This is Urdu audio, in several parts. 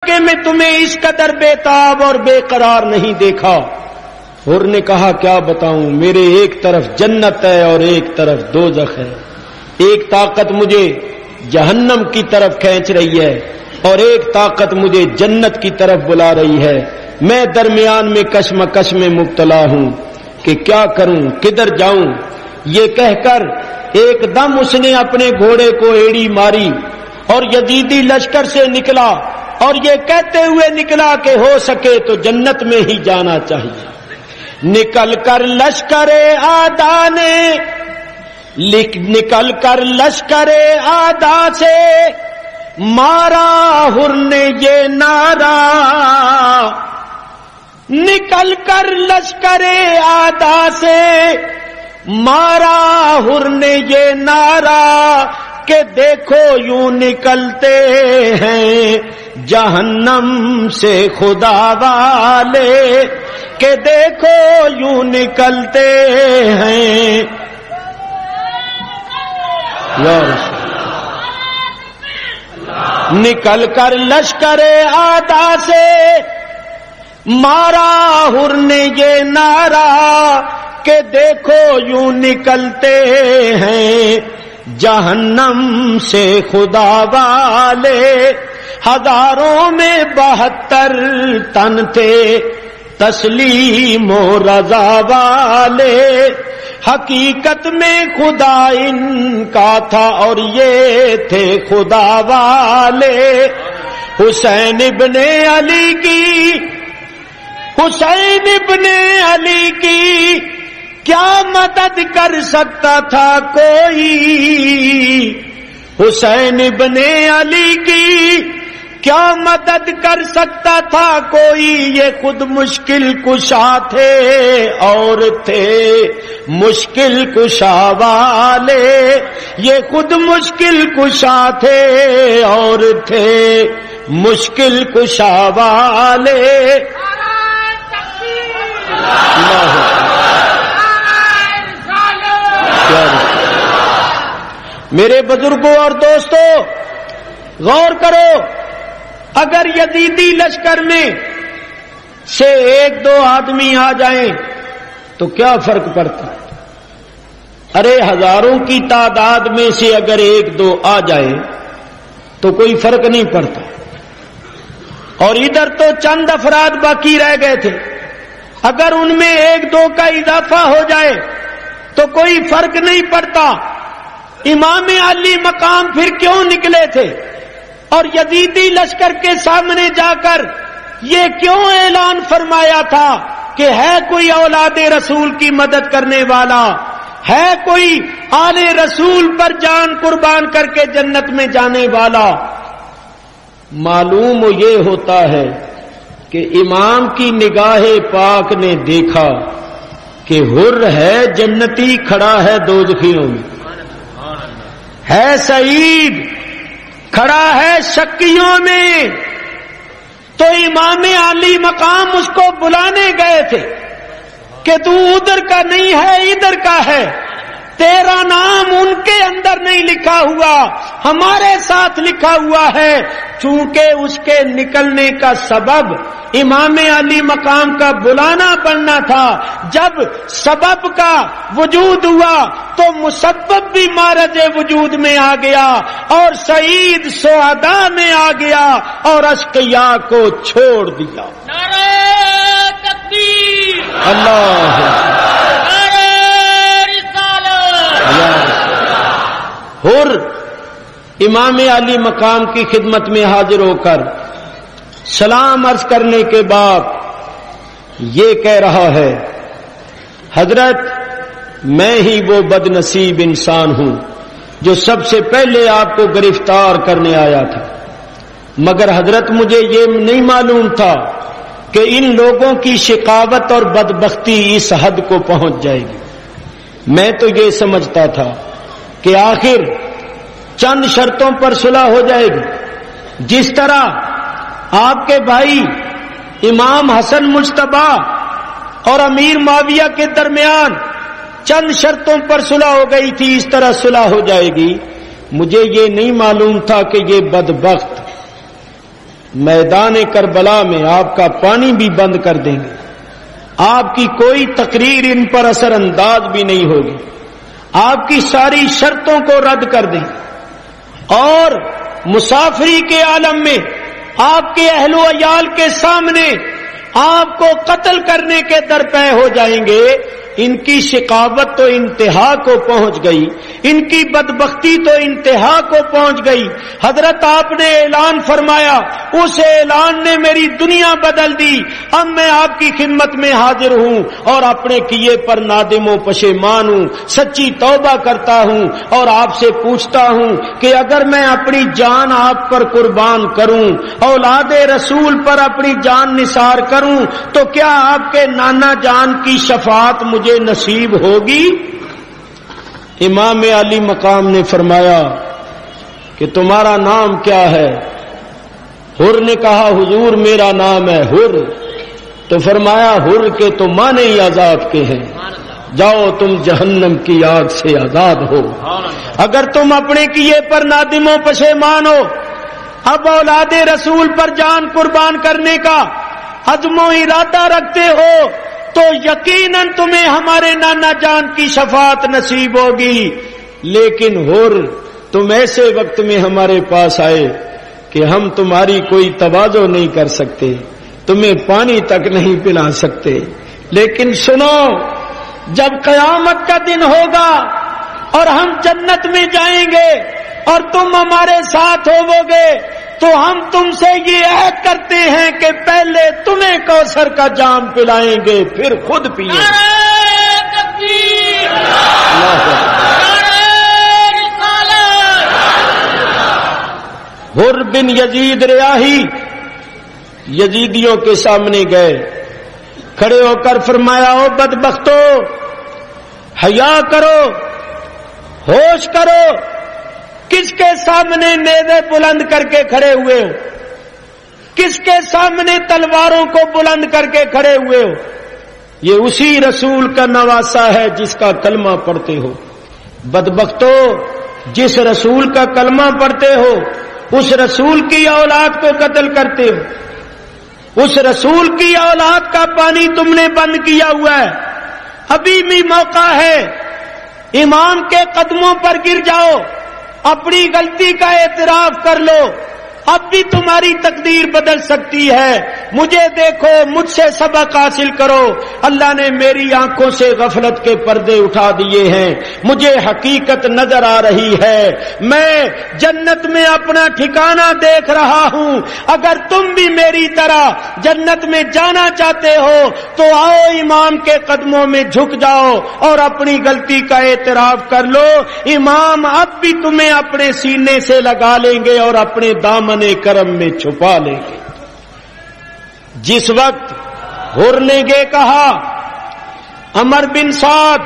کہ میں تمہیں اس قدر بے تاب اور بے قرار نہیں دیکھا. حر نے کہا کیا بتاؤں، میرے ایک طرف جنت ہے اور ایک طرف دوزخ ہے. ایک طاقت مجھے جہنم کی طرف کھینچ رہی ہے اور ایک طاقت مجھے جنت کی طرف بلا رہی ہے. میں درمیان میں کشمکش میں مبتلا ہوں کہ کیا کروں، کدھر جاؤں. یہ کہہ کر ایک دم اس نے اپنے گھوڑے کو ایڑی ماری اور یزیدی لشکر سے نکلا اور یہ کہتے ہوئے نکلا کہ ہو سکے تو جنت میں ہی جانا چاہیے. نکل کر لشکر آدھا سے مارا حر نے یہ نعرہ. نکل کر لشکر آدھا سے مارا حر نے یہ نعرہ کہ دیکھو یوں نکلتے ہیں جہنم سے خدا والے، کہ دیکھو یوں نکلتے ہیں. نکل کر لشکر آدھا سے مارا حر نے یہ نعرہ کہ دیکھو یوں نکلتے ہیں جہنم سے خدا والے. ہزاروں میں 72 تن تھے تسلیم و رضا والے. حقیقت میں خدا ان کا تھا اور یہ تھے خدا والے. حسین ابن علی کی کیا مدد کر سکتا تھا کوئی. حسین ابن علی کی کیا مدد کر سکتا تھا کوئی. یہ خود مشکل کشا تھے اور تھے مشکل کشا والے. یہ خود مشکل کشا تھے اور تھے مشکل کشا والے. میرے بزرگوں اور دوستوں غور کرو، اگر یزیدی لشکر میں سے 1-2 آدمی آ جائیں تو کیا فرق پڑتا ہے؟ ارے ہزاروں کی تعداد میں سے اگر 1-2 آ جائے تو کوئی فرق نہیں پڑتا. اور ادھر تو چند افراد باقی رہ گئے تھے، اگر ان میں 1-2 کا اضافہ ہو جائے تو کوئی فرق نہیں پڑتا. امام علی مقام پھر کیوں نکلے تھے اور یزیدی لشکر کے سامنے جا کر یہ کیوں اعلان فرمایا تھا کہ ہے کوئی اولاد رسول کی مدد کرنے والا، ہے کوئی آل رسول پر جان قربان کر کے جنت میں جانے والا؟ معلوم یہ ہوتا ہے کہ امام کی نگاہ پاک نے دیکھا کہ حر ہے جنتی، کھڑا ہے دوزخیوں میں، ہے سعید کھڑا ہے شکیوں میں. تو امام علی مقام اس کو بلانے گئے تھے کہ تو ادھر کا نہیں ہے ادھر کا ہے، تیرا نام ان کے اندر نہیں لکھا ہوا، ہمارے ساتھ لکھا ہوا ہے. چونکہ اس کے نکلنے کا سبب امام علی مقام کا بلانا بننا تھا. جب سبب کا وجود ہوا تو مسبب بھی مارج وجود میں آ گیا اور سعید شہداء میں آ گیا اور اشقیاء کو چھوڑ دیا. نعرہ تکبیر، اللہ حر امام علی مقام کی خدمت میں حاضر ہو کر سلام عرض کرنے کے بعد یہ کہہ رہا ہے، حضرت میں ہی وہ بد نصیب انسان ہوں جو سب سے پہلے آپ کو گرفتار کرنے آیا تھا، مگر حضرت مجھے یہ نہیں معلوم تھا کہ ان لوگوں کی شقاوت اور بدبختی اس حد کو پہنچ جائے گی. میں تو یہ سمجھتا تھا کہ آخر چند شرطوں پر صلح ہو جائے گی، جس طرح آپ کے بھائی امام حسن مجتبی اور امیر معاویہ کے درمیان چند شرطوں پر صلح ہو گئی تھی، اس طرح صلح ہو جائے گی. مجھے یہ نہیں معلوم تھا کہ یہ بدبخت میدان کربلا میں آپ کا پانی بھی بند کر دیں گے، آپ کی کوئی تقریر ان پر اثر انداز بھی نہیں ہوگی، آپ کی ساری شرطوں کو رد کر دیں اور مسافری کے عالم میں آپ کے اہل و عیال کے سامنے آپ کو قتل کرنے کے درپے ہو جائیں گے۔ ان کی شقاوت تو انتہا کو پہنچ گئی، ان کی بدبختی تو انتہا کو پہنچ گئی۔ حضرت آپ نے اعلان فرمایا، اس اعلان نے میری دنیا بدل دی۔ اب میں آپ کی خدمت میں حاضر ہوں اور اپنے کیے پر نادم و پشیمان ہوں، سچی توبہ کرتا ہوں اور آپ سے پوچھتا ہوں کہ اگر میں اپنی جان آپ پر قربان کروں، اولاد رسول پر اپنی جان نثار کروں، تو کیا آپ کے نانا جان کی شفاعت مجھے نصیب ہوگی؟ امام علی مقام نے فرمایا کہ تمہارا نام کیا ہے؟ حر نے کہا حضور میرا نام ہے حر۔ تو فرمایا حر کے تو معنی ہی آزاد کے ہیں، جاؤ تم جہنم کی آگ سے آزاد ہو۔ اگر تم اپنے کیے پر نادم و پشیمان ہو، اب اولاد رسول پر جان قربان کرنے کا عزم و ارادہ رکھتے ہو، تو یقیناً تمہیں ہمارے نانا جان کی شفاعت نصیب ہوگی۔ لیکن حر تم ایسے وقت میں ہمارے پاس آئے کہ ہم تمہاری کوئی تواضع نہیں کر سکتے، تمہیں پانی تک نہیں پلا سکتے، لیکن سنو، جب قیامت کا دن ہوگا اور ہم جنت میں جائیں گے اور تم ہمارے ساتھ ہوو گے، تو ہم تم سے یہ عہد کرتے ہیں کہ پہلے تمہیں کوثر کا جام پلائیں گے، پھر خود پیئیں گے۔ نعرہ تکبیر، حر بن یزید ریاحی یزیدیوں کے سامنے گئے، کھڑے ہو کر فرمایا، او بدبختو، حیا کرو، ہوش کرو، کس کے سامنے نیزے بلند کر کے کھڑے ہوئے ہو؟ کس کے سامنے تلواروں کو بلند کر کے کھڑے ہوئے ہو؟ یہ اسی رسول کا نواسا ہے جس کا کلمہ پڑھتے ہو۔ بدبختو، جس رسول کا کلمہ پڑھتے ہو اس رسول کی اولاد کو قتل کرتے ہو، اس رسول کی اولاد کا پانی تم نے بند کیا ہوا ہے۔ ابھی بھی موقع ہے، امام کے قدموں پر گر جاؤ، اپنی غلطی کا اعتراف کر لو، اب بھی تمہاری تقدیر بدل سکتی ہے۔ مجھے دیکھو، مجھ سے سبق حاصل کرو۔ اللہ نے میری آنکھوں سے غفلت کے پردے اٹھا دیے ہیں، مجھے حقیقت نظر آ رہی ہے، میں جنت میں اپنا ٹھکانہ دیکھ رہا ہوں۔ اگر تم بھی میری طرح جنت میں جانا چاہتے ہو تو آؤ، امام کے قدموں میں جھک جاؤ اور اپنی غلطی کا اعتراف کر لو۔ امام اب بھی تمہیں اپنے سینے سے لگا لیں گے اور اپنے دامن کرم میں چھپا لیں گے۔ جس وقت حر نے یہ کہا، عمر بن سعد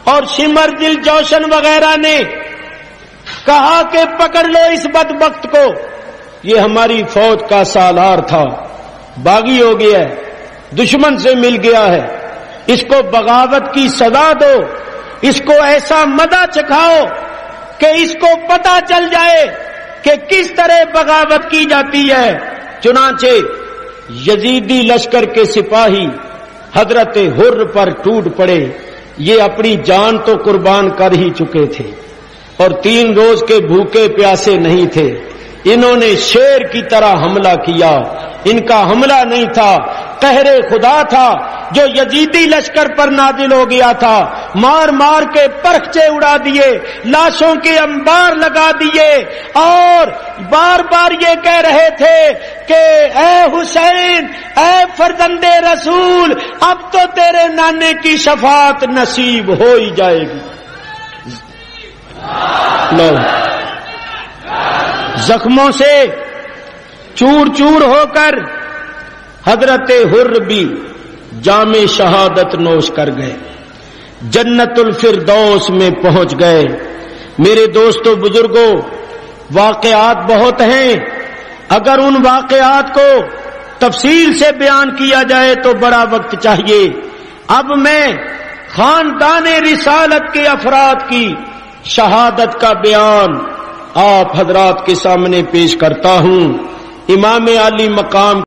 اور شمر دل جوشن وغیرہ نے کہا کہ پکڑ لو اس بدبخت کو، یہ ہماری فوج کا سالار تھا، باغی ہو گیا ہے، دشمن سے مل گیا ہے، اس کو بغاوت کی سزا دو، اس کو ایسا مزہ چکھاؤ کہ اس کو پتہ چل جائے کہ کس طرح بغاوت کی جاتی ہے۔ چنانچہ یزیدی لشکر کے سپاہی حضرت حر پر ٹوٹ پڑے۔ یہ اپنی جان تو قربان کر ہی چکے تھے اور 3 روز کے بھوکے پیاسے نہیں تھے، انہوں نے شیر کی طرح حملہ کیا۔ ان کا حملہ نہیں تھا، قہر خدا تھا جو یزیدی لشکر پر نازل ہو گیا تھا۔ مار مار کے پرخچے اڑا دیے، لاشوں کے انبار لگا دیے اور بار بار یہ کہہ رہے تھے کہ اے حسین، اے فرزند رسول، اب تو تیرے نانے کی شفاعت نصیب ہو ہی جائے گی۔ زخموں سے چور چور ہو کر حضرت حر بھی جام شہادت نوش کر گئے، جنت الفردوس میں پہنچ گئے۔ میرے دوستو بزرگوں، واقعات بہت ہیں، اگر ان واقعات کو تفصیل سے بیان کیا جائے تو بڑا وقت چاہیے۔ اب میں خاندان رسالت کے افراد کی شہادت کا بیان آپ حضرات کے سامنے پیش کرتا ہوں۔ امام عالی مقام